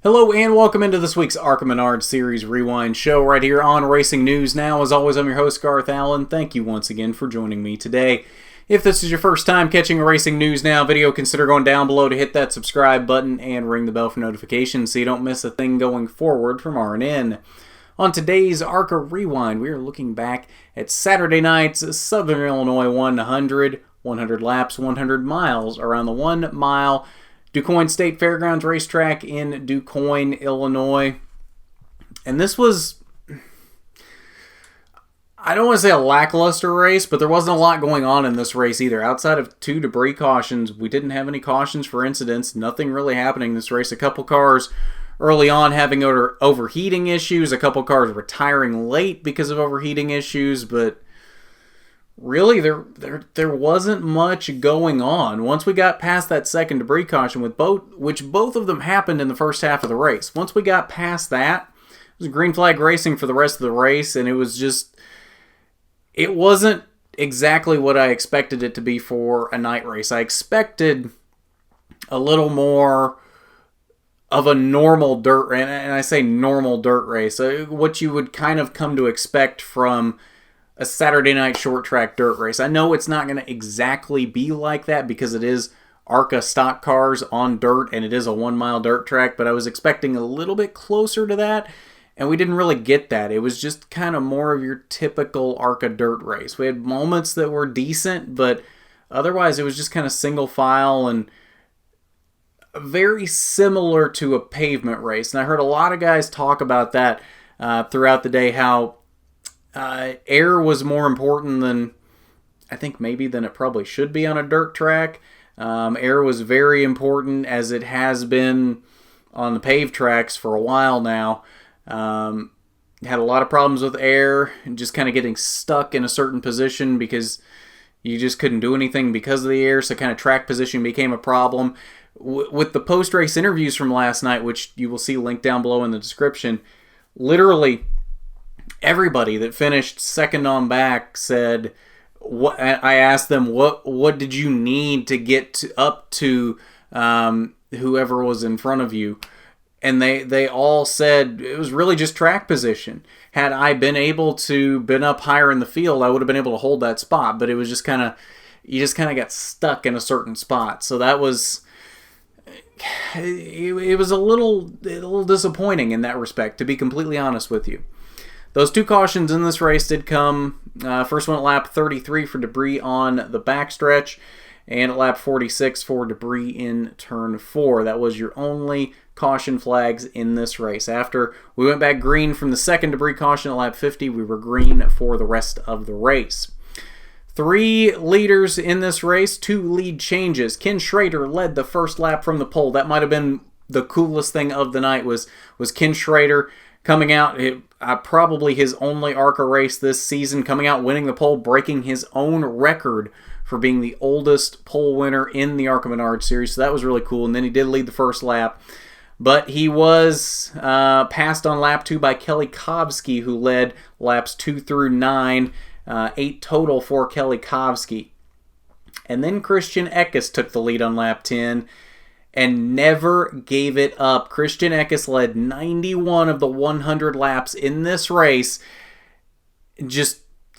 Hello and welcome into this week's ARCA Menard Series Rewind show right here on Racing News Now. As always, I'm your host, Garth Allen. Thank you once again for joining me today. If this is your first time catching a Racing News Now video, consider going down below to hit that subscribe button and ring the bell for notifications so you don't miss a thing going forward from RNN. On today's ARCA Rewind, we are looking back at Saturday night's Southern Illinois 100 laps, 100 miles around the 1 mile DuQuoin State Fairgrounds racetrack in DuQuoin, Illinois. And this was, I don't want to say a lackluster race, but there wasn't a lot going on in this race either. Outside of 2 debris cautions, we didn't have any cautions for incidents. Nothing really happening in this race. A couple cars early on having overheating issues. A couple cars retiring late because of overheating issues, but really, there wasn't much going on. Once we got past that second debris caution, which both of them happened in the first half of the race. Once we got past that, it was green flag racing for the rest of the race, and it wasn't exactly what I expected it to be for a night race. I expected a little more of a normal dirt, and I say normal dirt race, what you would kind of come to expect from a Saturday night short track dirt race. I know it's not going to exactly be like that because it is ARCA stock cars on dirt and it is a 1 mile dirt track, but I was expecting a little bit closer to that, and we didn't really get that. It was just kind of more of your typical ARCA dirt race. We had moments that were decent, but otherwise it was just kind of single file and very similar to a pavement race. And I heard a lot of guys talk about that throughout the day, how air was more important than, I think maybe than it probably should be on a dirt track. Air was very important, as it has been on the paved tracks for a while now. Had a lot of problems with air and just kind of getting stuck in a certain position because you just couldn't do anything because of the air, so kind of track position became a problem. With the post-race interviews from last night, which you will see linked down below in the description, literally everybody that finished second on back said, "What?" I asked them, "What did you need to get up to whoever was in front of you?" And they all said it was really just track position. Had I been able to been up higher in the field, I would have been able to hold that spot. But it was just kind of, you just kind of got stuck in a certain spot. So that was, it was a little disappointing in that respect, to be completely honest with you. Those 2 cautions in this race did come. First one at lap 33 for debris on the backstretch, and at lap 46 for debris in turn 4. That was your only caution flags in this race. After we went back green from the second debris caution at lap 50, we were green for the rest of the race. 3 leaders in this race, 2 lead changes. Ken Schrader led the first lap from the pole. That might have been the coolest thing of the night, was Ken Schrader coming out, probably his only ARCA race this season, coming out winning the pole, breaking his own record for being the oldest pole winner in the ARCA Menard series. So that was really cool. And then he did lead the first lap. But he was passed on lap 2 by Kelly Kovsky, who led laps 2 through 9, 8 total for Kelly Kovsky. And then Christian Eckes took the lead on lap 10 and never gave it up. Christian Eckes led 91 of the 100 laps in this race.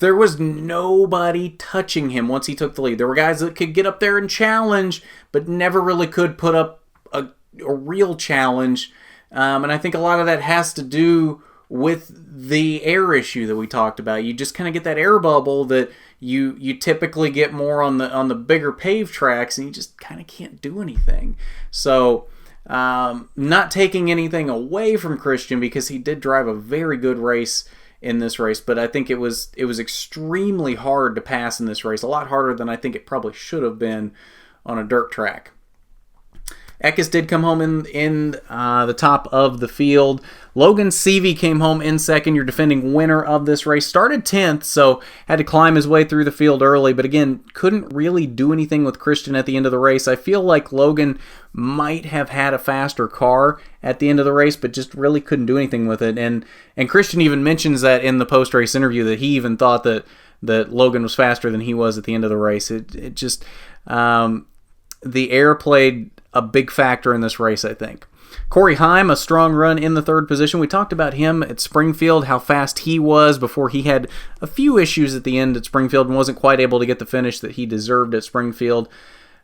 There was nobody touching him once he took the lead. There were guys that could get up there and challenge, but never really could put up a real challenge. And I think a lot of that has to do with the air issue that we talked about. You just kind of get that air bubble that you typically get more on the bigger paved tracks, and you just kind of can't do anything. So not taking anything away from Christian, because he did drive a very good race in this race, but I think it was extremely hard to pass in this race, a lot harder than I think it probably should have been on a dirt track. Eckes did come home in the top of the field. Logan Seavey came home in second, your defending winner of this race. Started 10th, so had to climb his way through the field early, but again, couldn't really do anything with Christian at the end of the race. I feel like Logan might have had a faster car at the end of the race, but just really couldn't do anything with it. And Christian even mentions that in the post-race interview, that he even thought that Logan was faster than he was at the end of the race. The air played a big factor in this race, I think. Corey Heim, a strong run in the third position. We talked about him at Springfield, how fast he was before he had a few issues at the end at Springfield and wasn't quite able to get the finish that he deserved at Springfield.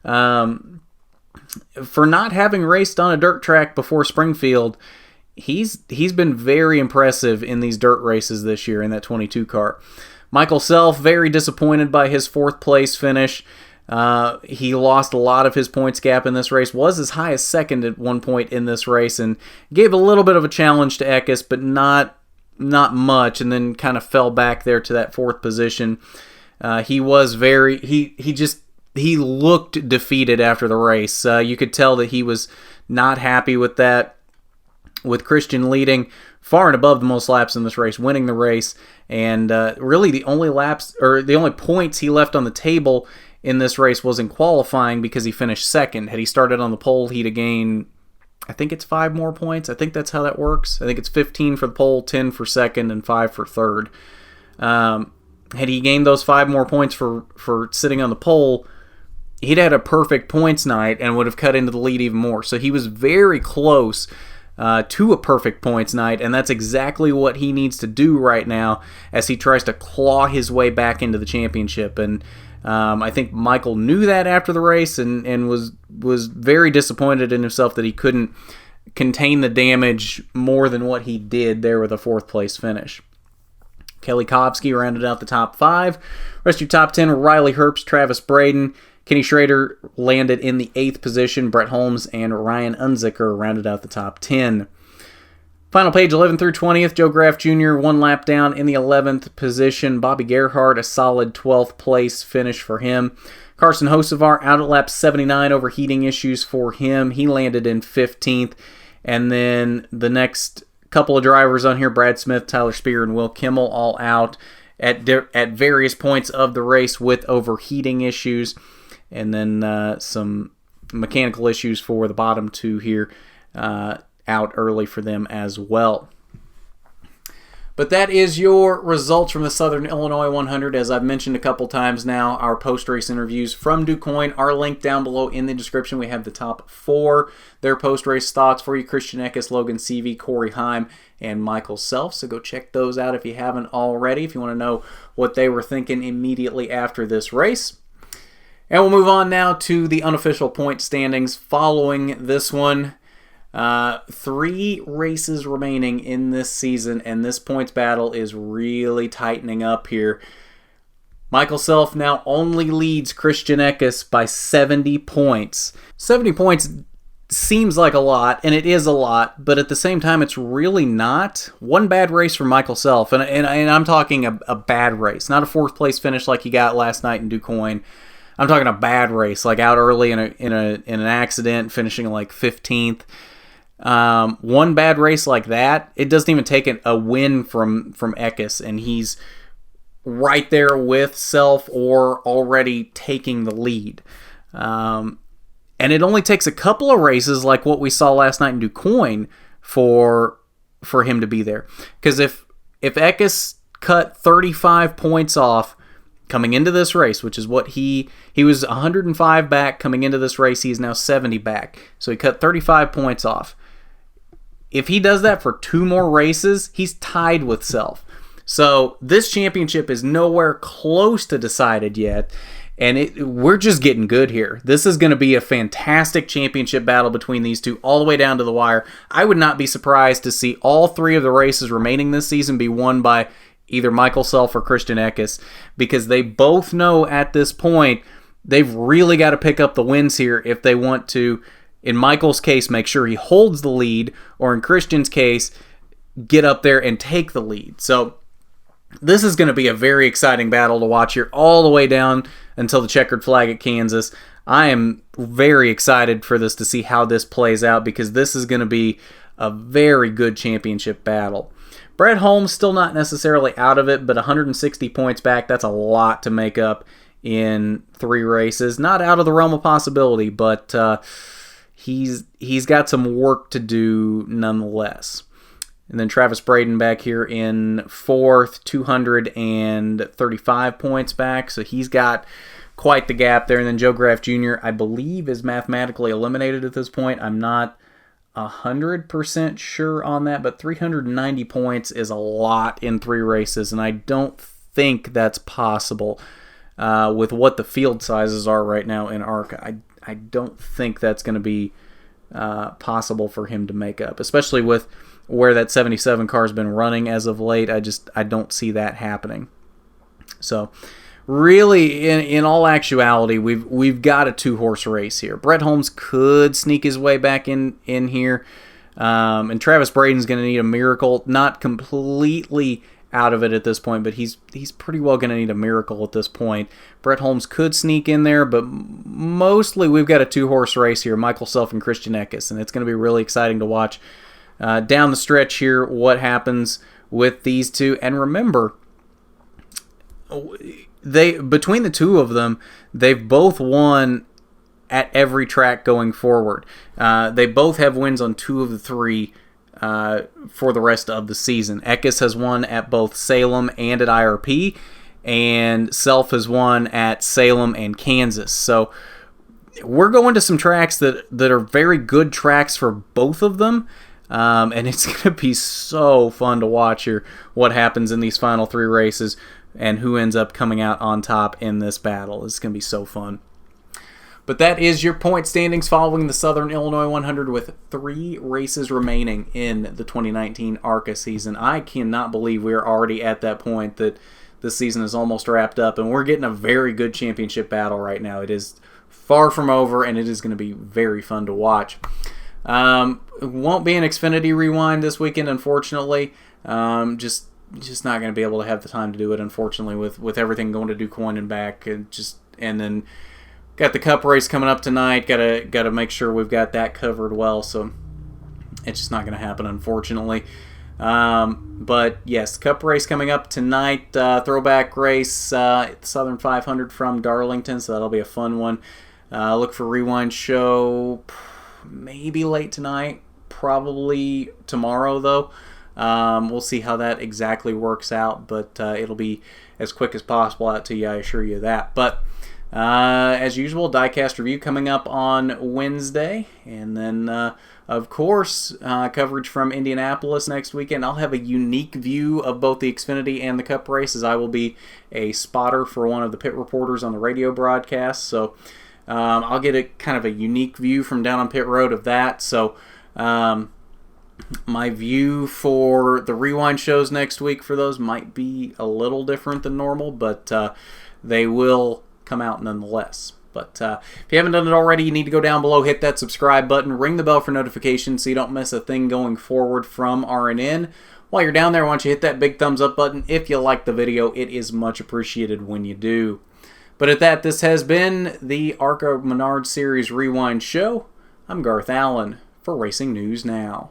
For not having raced on a dirt track before Springfield, he's been very impressive in these dirt races this year in that 22 car. Michael Self, very disappointed by his fourth place finish. He lost a lot of his points gap in this race, was as high as second at one point in this race, and gave a little bit of a challenge to Eckes, but not much, and then kind of fell back there to that fourth position. He was he looked defeated after the race. You could tell that he was not happy with that, with Christian leading far and above the most laps in this race, winning the race, and really the only points he left on the table in this race was in qualifying because he finished second. Had he started on the pole, he'd have gained, I think it's 5 more points. I think that's how that works. I think it's 15 for the pole, 10 for second, and 5 for third. Had he gained those 5 more points for sitting on the pole, he'd had a perfect points night and would have cut into the lead even more. So he was very close to a perfect points night, and that's exactly what he needs to do right now as he tries to claw his way back into the championship. And I think Michael knew that after the race and was very disappointed in himself that he couldn't contain the damage more than what he did there with a fourth place finish. Kelly Kovsky rounded out the top 5. Rest of your top 10 were Riley Herbst, Travis Braden. Kenny Schrader landed in the 8th position. Brett Holmes and Ryan Unzicker rounded out the top 10. Final page 11 through 20th. Joe Graff Jr. 1 lap down in the 11th position. Bobby Gerhardt, a solid 12th place finish for him. Carson Hocevar out at lap 79, overheating issues for him. He landed in 15th. And then the next couple of drivers on here, Brad Smith, Tyler Spear, and Will Kimmel, all out at various points of the race with overheating issues. And then some mechanical issues for the bottom 2 here out early for them as well. But that is your results from the Southern Illinois 100. As I've mentioned a couple times now, our post-race interviews from DuQuoin are linked down below in the description. We have the top 4, their post-race thoughts for you: Christian Eckes, Logan Seavey, Corey Heim, and Michael Self. So go check those out if you haven't already, if you want to know what they were thinking immediately after this race. And we'll move on now to the unofficial point standings following this one. 3 races remaining in this season, and this points battle is really tightening up here. Michael Self now only leads Christian Eckes by 70 points. 70 points seems like a lot, and it is a lot, but at the same time, it's really not. One bad race for Michael Self, and I'm talking a bad race, not a 4th place finish like he got last night in DuQuoin. I'm talking a bad race, like out early in an accident, finishing like 15th. One bad race like that, it doesn't even take a win from Eckes, and he's right there with Self or already taking the lead. And it only takes a couple of races like what we saw last night in DuQuoin for him to be there. Because if Eckes cut 35 points off coming into this race, which is what he was 105 back coming into this race, he is now 70 back. So he cut 35 points off. If he does that for 2 more races, he's tied with Self. So this championship is nowhere close to decided yet, and we're just getting good here. This is going to be a fantastic championship battle between these two all the way down to the wire. I would not be surprised to see all 3 of the races remaining this season be won by either Michael Self or Christian Eckes, because they both know at this point they've really got to pick up the wins here if they want to, in Michael's case, make sure he holds the lead, or in Christian's case, get up there and take the lead. So this is going to be a very exciting battle to watch here all the way down until the checkered flag at Kansas. I am very excited for this to see how this plays out, because this is going to be a very good championship battle. Brett Holmes still not necessarily out of it, but 160 points back, that's a lot to make up in 3 races. Not out of the realm of possibility, but he's got some work to do nonetheless. And then Travis Braden back here in 4th, 235 points back, so he's got quite the gap there. And then Joe Graff Jr., I believe, is mathematically eliminated at this point. I'm not 100% sure on that, but 390 points is a lot in 3 races, and I don't think that's possible with what the field sizes are right now in ARCA. I don't think that's going to be possible for him to make up, especially with where that 77 car has been running as of late. I don't see that happening. So really, in all actuality, we've got a 2-horse race here. Brett Holmes could sneak his way back in here, and Travis Braden's going to need a miracle. Not completely out of it at this point, but he's pretty well going to need a miracle at this point. Brett Holmes could sneak in there, but mostly we've got a 2-horse race here, Michael Self and Christian Eckes, and it's going to be really exciting to watch down the stretch here what happens with these two. And remember, between the two of them, they've both won at every track going forward. They both have wins on 2 of the 3 for the rest of the season. Eckes has won at both Salem and at IRP, and Self has won at Salem and Kansas. So we're going to some tracks that are very good tracks for both of them, and it's going to be so fun to watch here what happens in these final 3 races and who ends up coming out on top in this battle. It's going to be so fun. But that is your point standings following the Southern Illinois 100 with 3 races remaining in the 2019 ARCA season. I cannot believe we are already at that point that this season is almost wrapped up, and we're getting a very good championship battle right now. It is far from over, and it is going to be very fun to watch. It won't be an Xfinity Rewind this weekend, unfortunately. Just not going to be able to have the time to do it, unfortunately, with everything going to DuQuoin and back, and then got the Cup race coming up tonight. Got to make sure we've got that covered well. So it's just not going to happen, unfortunately. But yes, Cup race coming up tonight. Throwback race, Southern 500 from Darlington. So that'll be a fun one. Look for Rewind show maybe late tonight, probably tomorrow though. We'll see how that exactly works out, but it'll be as quick as possible out to you, I assure you that. But as usual, diecast review coming up on Wednesday, and then of course coverage from Indianapolis next weekend. I'll have a unique view of both the Xfinity and the Cup races. I will be a spotter for one of the pit reporters on the radio broadcast, so I'll get a kind of a unique view from down on pit road of that. So my view for the Rewind shows next week for those might be a little different than normal, but they will come out nonetheless. But if you haven't done it already, you need to go down below, hit that subscribe button, ring the bell for notifications so you don't miss a thing going forward from RNN. While you're down there, why don't you hit that big thumbs up button if you like the video. It is much appreciated when you do. But at that, this has been the ARCA Menard Series Rewind Show. I'm Garth Allen for Racing News Now.